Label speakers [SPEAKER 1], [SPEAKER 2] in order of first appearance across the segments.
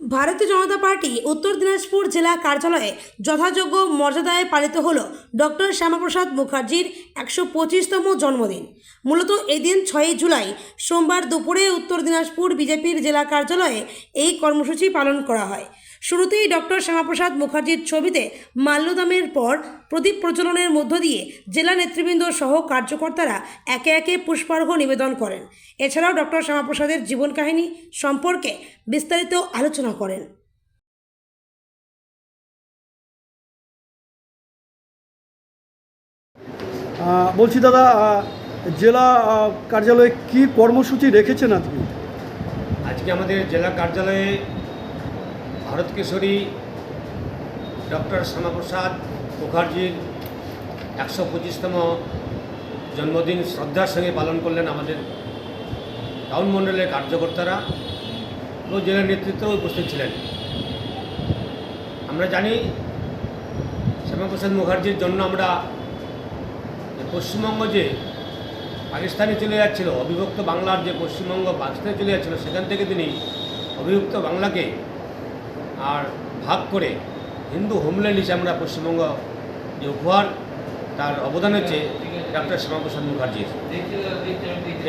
[SPEAKER 1] ভারতীয় জনতা পার্টি উত্তর দিনাজপুর জেলা কার্যালয়ে যথাযোগ্য মর্যাদায় পালিত হলো ডক্টর শ্যামাপ্রসাদ মুখার্জির ১২৫তম জন্মদিন। মূলত এদিন ৬ জুলাই সোমবার দুপুরে উত্তর দিনাজপুর বিজেপির জেলা কার্যালয়ে এই কর্মসূচি পালন করা হয়। শুরুতেই ডক্টর শ্যামাপ্রসাদ মুখার্জির ছবিতে মাল্যদানের পর প্রদীপ প্রজ্বলনের মধ্য দিয়ে জেলা নেতৃবৃন্দ সহ কার্যকর্তারা একে একে পুষ্পার্ঘ্য নিবেদন করেন। এছাড়াও ডক্টর শ্যামাপ্রসাদের জীবন কাহিনী সম্পর্কে বিস্তারিত আলোচনা করেন।
[SPEAKER 2] বলছি দাদা, জেলা কার্যালয়ে কি কর্মসূচি রেখেছেন আজকে?
[SPEAKER 3] আজকে আমাদের জেলা কার্যালয়ে ভারত কেশরী ডক্টর শ্যামাপ্রসাদ মুখার্জির ১২৫তম জন্মদিন শ্রদ্ধার সঙ্গে পালন করলেন আমাদের টাউন মণ্ডলের কার্যকর্তারা ও জেলা নেতৃত্ব উপস্থিত ছিলেন। আমরা জানি শ্যামাপ্রসাদ মুখার্জির জন্য আমরা পশ্চিমবঙ্গ যে পাকিস্তানে চলে যাচ্ছিল, অবিভক্ত বাংলার যে পশ্চিমবঙ্গ পাকিস্তানে চলে যাচ্ছিল, সেখান থেকে তিনি অবিভক্ত বাংলাকে আর ভাগ করে হিন্দু হোমল্যান্ড হিসেবে আমরা পশ্চিমবঙ্গ যে উপহার, তার অবদান হচ্ছে ডক্টর শ্যামাপ্রসাদ মুখার্জির।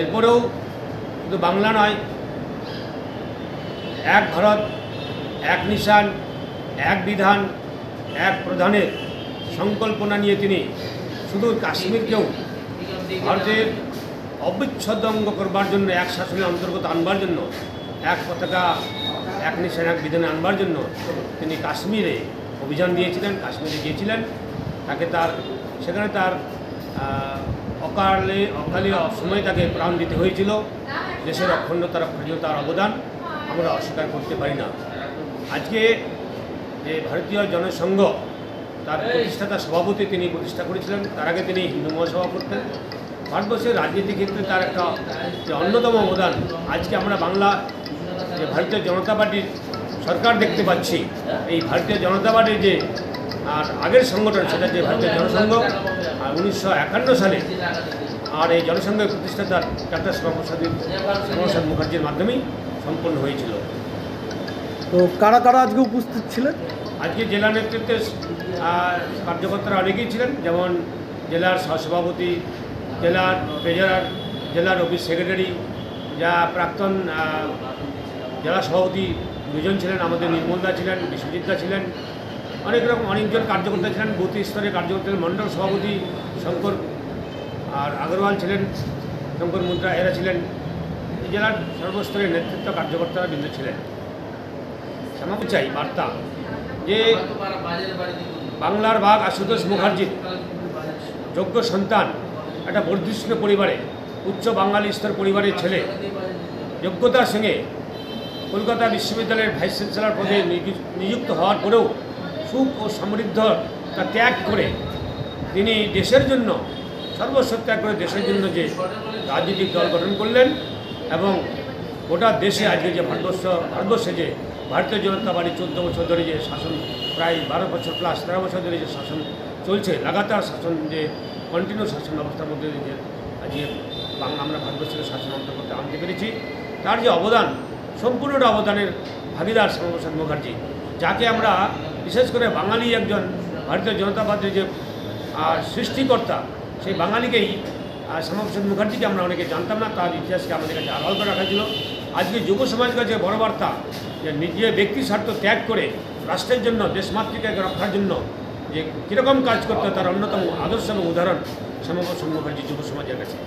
[SPEAKER 3] এরপরেও শুধু বাংলা নয়, এক ভারত এক নিশান এক বিধান এক প্রধানের সংকল্পনা নিয়ে তিনি সুদূর কাশ্মীরকেও ভারতের অবিচ্ছেদ্য অঙ্গ করবার জন্য, এক শাসনের অন্তর্গত আনবার জন্য, এক পতাকা এক নিশান এক বিধানে আনবার জন্য তিনি কাশ্মীরে অভিযান দিয়েছিলেন, কাশ্মীরে গিয়েছিলেন। সেখানে তার অকালে সময় তাকে প্রাণ দিতে হয়েছিল। দেশের অখণ্ডতা রক্ষার জন্য তার অবদান আমরা অস্বীকার করতে পারি না। আজকে যে ভারতীয় জনসংঘ, তার প্রতিষ্ঠাতা সভাপতি তিনি প্রতিষ্ঠা করেছিলেন, তার আগে তিনি হিন্দু মহাসভা করতেন। ভারতবর্ষের রাজনীতি ক্ষেত্রে তার একটা যে অন্যতম অবদান। আজকে আমরা বাংলা যে ভারতীয় জনতা পার্টির সরকার দেখতে পাচ্ছি, এই ভারতীয় জনতা পার্টির যে আর আগের সংগঠন, সেটা যে ভারতীয় জনসংঘ, আর ১৯৫১ সালে আর এই জনসংঘের প্রতিষ্ঠাতা ডক্টর শ্যামাপ্রসাদ মুখার্জির মাধ্যমেই সম্পন্ন হয়েছিল।
[SPEAKER 2] তো কারা কারা আজকে উপস্থিত ছিলেন?
[SPEAKER 3] আজকে জেলা নেতৃত্বের কার্যকর্তারা অনেকেই ছিলেন, যেমন জেলার সহসভাপতি, জেলার ট্রেজারার, জেলার অফিস সেক্রেটারি, যা প্রাক্তন জেলা সভাপতি দুজন ছিলেন, আমাদের নির্মলদা ছিলেন, বিশ্বজিৎদা ছিলেন, অনেকজন কার্যকর্তা ছিলেন, বুথ স্তরের কার্যকর্তা, মণ্ডল সভাপতি শঙ্কর আর আগরওয়াল ছিলেন, শঙ্কর মুদ্রা, এরা ছিলেন। এই জেলার সর্বস্তরের নেতৃত্ব কার্যকর্তারা বৃন্দ ছিলেন। সামান্য চাই বার্তা যে বাংলার বাঘ আশুতোষ মুখার্জির যোগ্য সন্তান, একটা বর্ধিষ্ণু পরিবারে, উচ্চ বাঙালি স্তর পরিবারের ছেলে, যোগ্যতার সঙ্গে কলকাতা বিশ্ববিদ্যালয়ের ভাইস চ্যান্সেলর পদে নিযুক্ত হওয়ার পরেও সুখ ও সমৃদ্ধতা ত্যাগ করে তিনি দেশের জন্য সর্বস্ব ত্যাগ করে দেশের জন্য যে রাজনৈতিক দল গঠন করলেন, এবং গোটা দেশে আজকে যে ভারতবর্ষে যে ভারতীয় জনতা পার্টি 14 বছর ধরে যে শাসন, প্রায় 12 বছর প্লাস 13 বছর ধরে যে শাসন চলছে, লাগাতার শাসন, যে কন্টিনিউ শাসন ব্যবস্থার মধ্যে যে আজকে আমরা ভারতবর্ষের শাসন অন্তর্গত আনতে পেরেছি, তার যে অবদান, সম্পূর্ণ অবদানের ভাগিদার শ্যামাপ্রসাদ মুখার্জি, যাকে আমরা বিশেষ করে বাঙালি একজন ভারতীয় জনতা পার্টির যে সৃষ্টিকর্তা, সেই বাঙালিকেই শ্যামাপ্রসাদ মুখার্জিকে আমরা অনেকে জানতাম না, তার ইতিহাসকে আমাদের কাছে আড়াল করে রাখা ছিল। আজকে যুব সমাজের কাছে বড় বার্তা যে নিজের ব্যক্তি স্বার্থ ত্যাগ করে রাষ্ট্রের জন্য, দেশমাতৃকাকে রক্ষার জন্য যে কীরকম কাজ করতে, তার অন্যতম আদর্শ এবং উদাহরণ শ্যামাপ্রসাদ মুখার্জি যুব সমাজের কাছে।